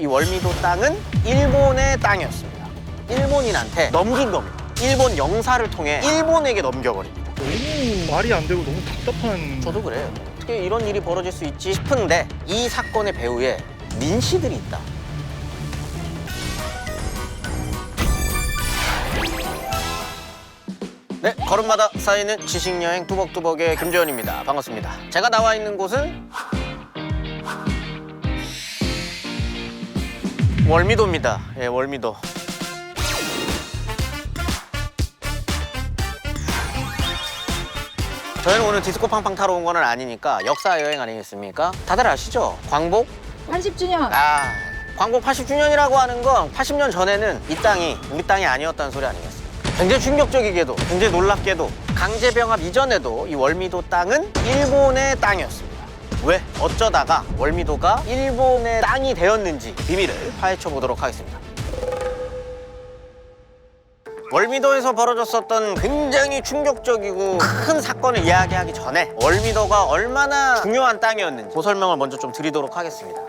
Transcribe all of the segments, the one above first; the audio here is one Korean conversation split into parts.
이 월미도 땅은 일본의 땅이었습니다. 일본인한테 넘긴 겁니다. 일본 영사를 통해 일본에게 넘겨버립니다. 너무 말이 안 되고 너무 답답한. 저도 그래요. 어떻게 이런 일이 벌어질 수 있지 싶은데 이 사건의 배후에 민씨들이 있다. 네, 걸음마다 쌓이는 지식여행 뚜벅뚜벅의 김재현입니다. 반갑습니다. 제가 나와 있는 곳은 월미도입니다. 예, 월미도. 저희는 오늘 디스코 팡팡 타러 온 건 아니니까 역사 여행 아니겠습니까? 다들 아시죠? 광복? 80주년! 광복 80주년이라고 하는 건 80년 전에는 이 땅이 우리 땅이 아니었다는 소리 아니겠습니까? 굉장히 충격적이게도, 굉장히 놀랍게도 강제병합 이전에도 이 월미도 땅은 일본의 땅이었습니다. 왜? 어쩌다가 월미도가 일본의 땅이 되었는지 비밀을 파헤쳐 보도록 하겠습니다. 월미도에서 벌어졌었던 굉장히 충격적이고 큰 사건을 이야기하기 전에 월미도가 얼마나 중요한 땅이었는지 그 설명을 먼저 좀 드리도록 하겠습니다.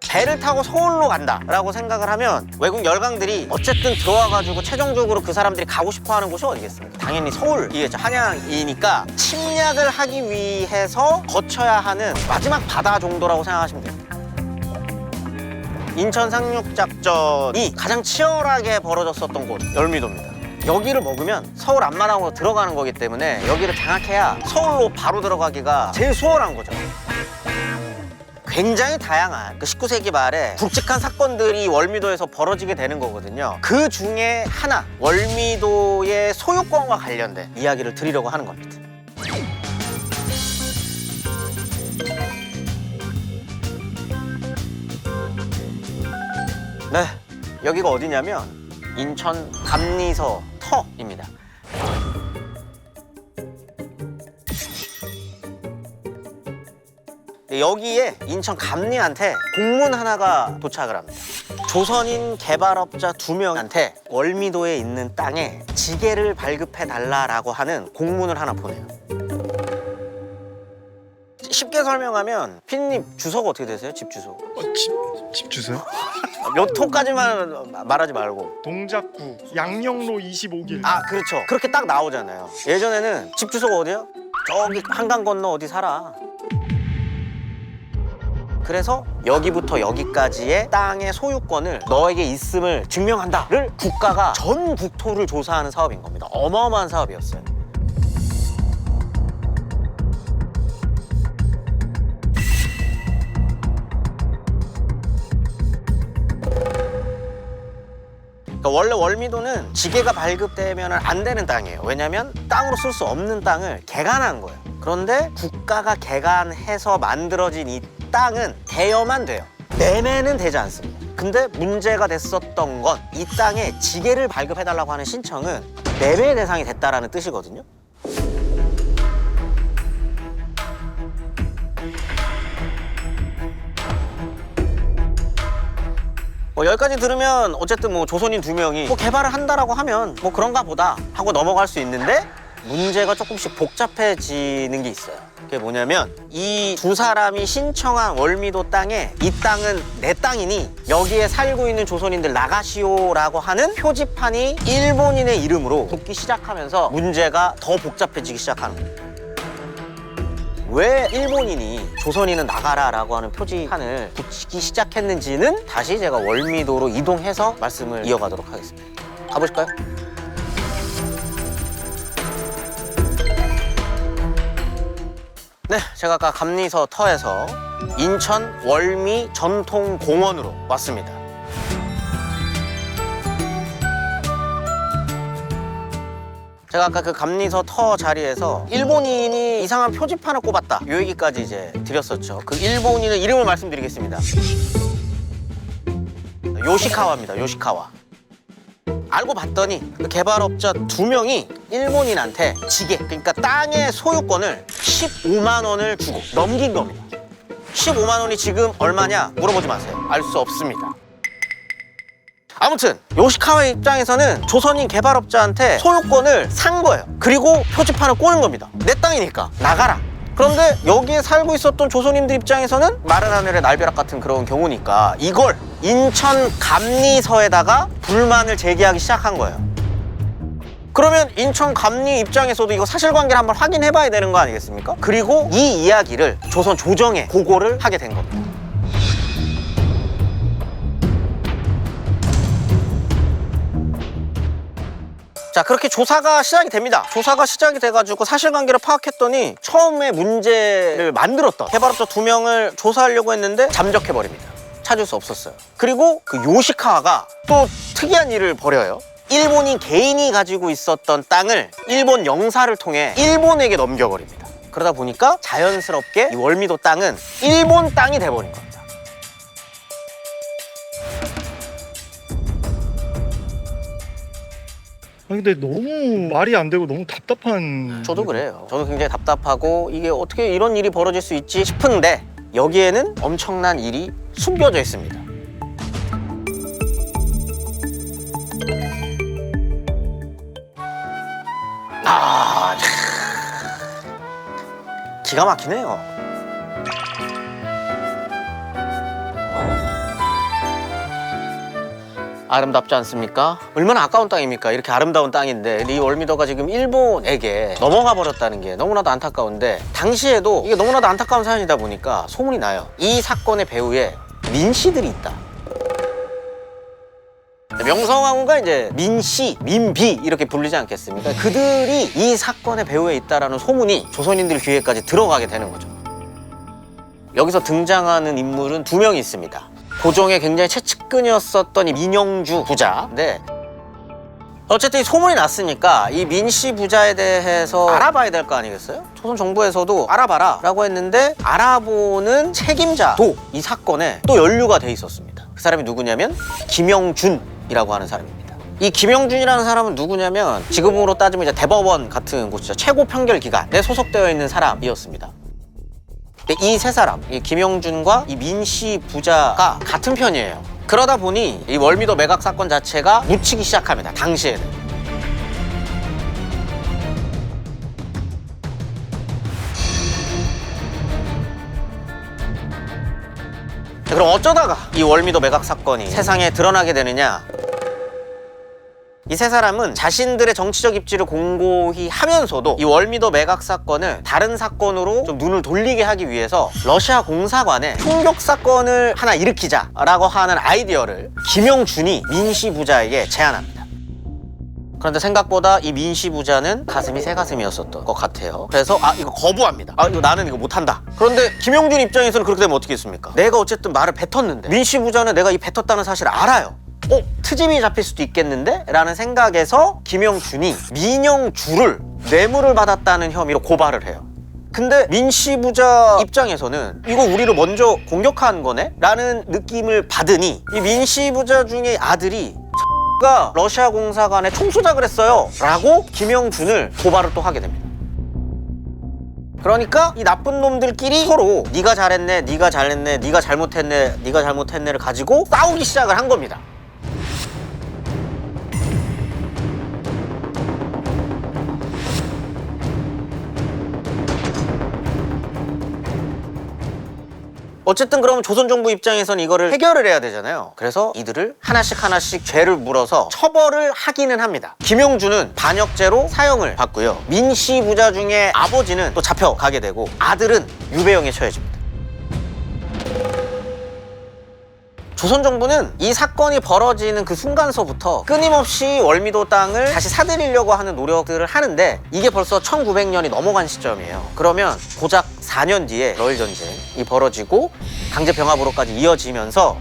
배를 타고 서울로 간다라고 생각을 하면 외국 열강들이 어쨌든 들어와가지고 최종적으로 그 사람들이 가고 싶어하는 곳이 어디겠습니까? 당연히 서울이겠죠. 한양이니까 침략을 하기 위해서 거쳐야 하는 마지막 바다 정도라고 생각하시면 됩니다. 인천 상륙작전이 가장 치열하게 벌어졌었던 곳 월미도입니다. 여기를 먹으면 서울 앞마당으로 들어가는 거기 때문에 여기를 장악해야 서울로 바로 들어가기가 제일 수월한 거죠. 굉장히 다양한 19세기 말에 굵직한 사건들이 월미도에서 벌어지게 되는 거거든요. 그 중에 하나, 월미도의 소유권과 관련된 이야기를 드리려고 하는 겁니다. 네, 여기가 어디냐면 인천 감리서 터입니다. 여기에 인천 감리한테 공문 하나가 도착을 합니다. 조선인 개발업자 2명한테 월미도에 있는 땅에 지게를 발급해달라고 하는 공문을 하나 보내요. 쉽게 설명하면 피디님 주소가 어떻게 되세요? 집 주소? 집 주세요? 몇 호까지만 말하지 말고. 동작구 양영로 25길. 그렇죠. 그렇게 딱 나오잖아요. 예전에는 집 주소가 어디야? 저기 한강 건너 어디 살아. 그래서 여기부터 여기까지의 땅의 소유권을 너에게 있음을 증명한다를 국가가 전 국토를 조사하는 사업인 겁니다. 어마어마한 사업이었어요. 그러니까 원래 월미도는 지게가 발급되면 안 되는 땅이에요. 왜냐면 땅으로 쓸 수 없는 땅을 개간한 거예요. 그런데 국가가 개간해서 만들어진 이 땅은 대여만 돼요. 매매는 되지 않습니다. 근데 문제가 됐었던 건 이 땅에 지게를 발급해달라고 하는 신청은 매매 대상이 됐다라는 뜻이거든요. 여기까지 들으면 어쨌든 조선인 2명이 개발을 한다라고 하면 그런가 보다 하고 넘어갈 수 있는데 문제가 조금씩 복잡해지는 게 있어요. 그게 뭐냐면 이 두 사람이 신청한 월미도 땅에 이 땅은 내 땅이니 여기에 살고 있는 조선인들 나가시오라고 하는 표지판이 일본인의 이름으로 붙기 시작하면서 문제가 더 복잡해지기 시작하는 거예요. 왜 일본인이 조선인은 나가라라고 하는 표지판을 붙이기 시작했는지는 다시 제가 월미도로 이동해서 말씀을 이어가도록 하겠습니다. 가보실까요? 네, 제가 아까 감리서 터에서 인천 월미 전통공원으로 왔습니다. 제가 아까 그 감리서 터 자리에서 일본인이 이상한 표지판을 꼽았다 이 얘기까지 이제 드렸었죠. 그 일본인의 이름을 말씀드리겠습니다. 요시카와입니다. 요시카와. 알고 봤더니 그 개발업자 2명이 일본인한테 지게, 그러니까 땅의 소유권을 15만 원을 주고 넘긴 겁니다. 15만 원이 지금 얼마냐 물어보지 마세요. 알 수 없습니다. 아무튼 요시카와 입장에서는 조선인 개발업자한테 소유권을 산 거예요. 그리고 표지판을 꼬는 겁니다. 내 땅이니까 나가라. 그런데 여기에 살고 있었던 조선인들 입장에서는 마른 하늘의 날벼락 같은 그런 경우니까 이걸 인천 감리서에다가 불만을 제기하기 시작한 거예요. 그러면 인천 감리 입장에서도 이거 사실관계를 한번 확인해 봐야 되는 거 아니겠습니까? 그리고 이 이야기를 조선 조정에 보고를 하게 된 겁니다. 자, 그렇게 조사가 시작이 됩니다. 조사가 시작이 돼가지고 사실관계를 파악했더니 처음에 문제를 만들었던 해바랍자 2명을 조사하려고 했는데 잠적해버립니다. 찾을 수 없었어요. 그리고 그 요시카와가 또 특이한 일을 벌여요. 일본인 개인이 가지고 있었던 땅을 일본 영사를 통해 일본에게 넘겨버립니다. 그러다 보니까 자연스럽게 이 월미도 땅은 일본 땅이 돼버린 겁니다. 근데 너무 말이 안 되고 너무 답답한. 저도 그래요. 저도 굉장히 답답하고 이게 어떻게 이런 일이 벌어질 수 있지 싶은데 여기에는 엄청난 일이 숨겨져 있습니다. 기가 막히네요. 아름답지 않습니까? 얼마나 아까운 땅입니까? 이렇게 아름다운 땅인데 근데 이 월미도가 지금 일본에게 넘어가 버렸다는 게 너무나도 안타까운데 당시에도 이게 너무나도 안타까운 사연이다 보니까 소문이 나요. 이 사건의 배후에 민씨들이 있다. 명성황후가 이제 민씨, 민비 이렇게 불리지 않겠습니까? 그들이 이 사건의 배후에 있다라는 소문이 조선인들 귀에까지 들어가게 되는 거죠. 여기서 등장하는 인물은 2명이 있습니다. 고종의 굉장히 최측근이었었던 이 민영주 부자인데 어쨌든 이 소문이 났으니까 이 민씨 부자에 대해서 알아봐야 될 거 아니겠어요? 조선 정부에서도 알아봐라 라고 했는데 알아보는 책임자도 이 사건에 또 연루가 돼 있었습니다. 그 사람이 누구냐면 김영준이라고 하는 사람입니다. 이 김영준이라는 사람은 누구냐면 지금으로 따지면 이제 대법원 같은 곳이죠. 최고 판결 기관에 소속되어 있는 사람이었습니다. 이 세 사람, 이 김영준과 이 민씨 부자가 같은 편이에요. 그러다 보니 이 월미도 매각 사건 자체가 묻히기 시작합니다. 당시에는. 자, 그럼 어쩌다가 이 월미도 매각 사건이 세상에 드러나게 되느냐? 이 세 사람은 자신들의 정치적 입지를 공고히 하면서도 이 월미도 매각 사건을 다른 사건으로 좀 눈을 돌리게 하기 위해서 러시아 공사관에 총격 사건을 하나 일으키자라고 하는 아이디어를 김영준이 민씨 부자에게 제안합니다. 그런데 생각보다 이 민씨 부자는 가슴이 새 가슴이었었던 것 같아요. 그래서 이거 거부합니다. 이거 나는 이거 못한다. 그런데 김영준 입장에서는 그렇게 되면 어떻게 했습니까? 내가 어쨌든 말을 뱉었는데 민씨 부자는 내가 이 뱉었다는 사실을 알아요. 트집이 잡힐 수도 있겠는데? 라는 생각에서 김영준이 민영주를 뇌물을 받았다는 혐의로 고발을 해요. 근데 민씨 부자 입장에서는 이거 우리를 먼저 공격한 거네? 라는 느낌을 받으니 이 민씨 부자 중에 아들이 가 러시아 공사관에 총수작을 했어요 라고 김영준을 고발을 또 하게 됩니다. 그러니까 이 나쁜 놈들끼리 서로 네가 잘했네, 네가 잘했네, 네가 잘못했네, 네가 잘못했네를 가지고 싸우기 시작을 한 겁니다. 어쨌든 그러면 조선 정부 입장에서는 이거를 해결을 해야 되잖아요. 그래서 이들을 하나씩 죄를 물어서 처벌을 하기는 합니다. 김영준은 반역죄로 사형을 받고요. 민씨 부자 중에 아버지는 또 잡혀가게 되고 아들은 유배형에 처해집니다. 조선 정부는 이 사건이 벌어지는 그 순간서부터 끊임없이 월미도 땅을 다시 사들이려고 하는 노력들을 하는데 이게 벌써 1900년이 넘어간 시점이에요. 그러면 고작 4년 뒤에 러일 전쟁이 벌어지고 강제 병합으로까지 이어지면서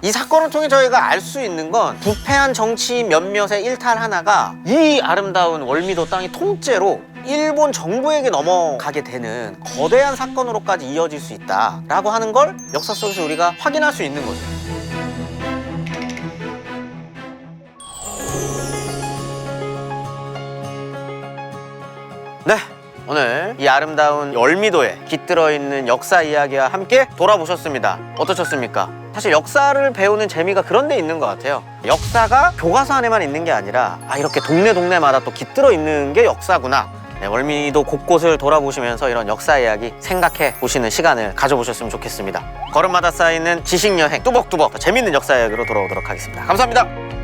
이 사건을 통해 저희가 알 수 있는 건 부패한 정치인 몇몇의 일탈 하나가 이 아름다운 월미도 땅이 통째로 일본 정부에게 넘어가게 되는 거대한 사건으로까지 이어질 수 있다라고 하는 걸 역사 속에서 우리가 확인할 수 있는 거죠. 네, 오늘 이 아름다운 월미도에 깃들어 있는 역사 이야기와 함께 돌아보셨습니다. 어떠셨습니까? 사실 역사를 배우는 재미가 그런 데 있는 것 같아요. 역사가 교과서 안에만 있는 게 아니라 이렇게 동네마다 또 깃들어 있는 게 역사구나. 네, 월미도 곳곳을 돌아보시면서 이런 역사 이야기 생각해 보시는 시간을 가져보셨으면 좋겠습니다. 걸음마다 쌓이는 지식 여행 뚜벅뚜벅 더 재밌는 역사 이야기로 돌아오도록 하겠습니다. 감사합니다.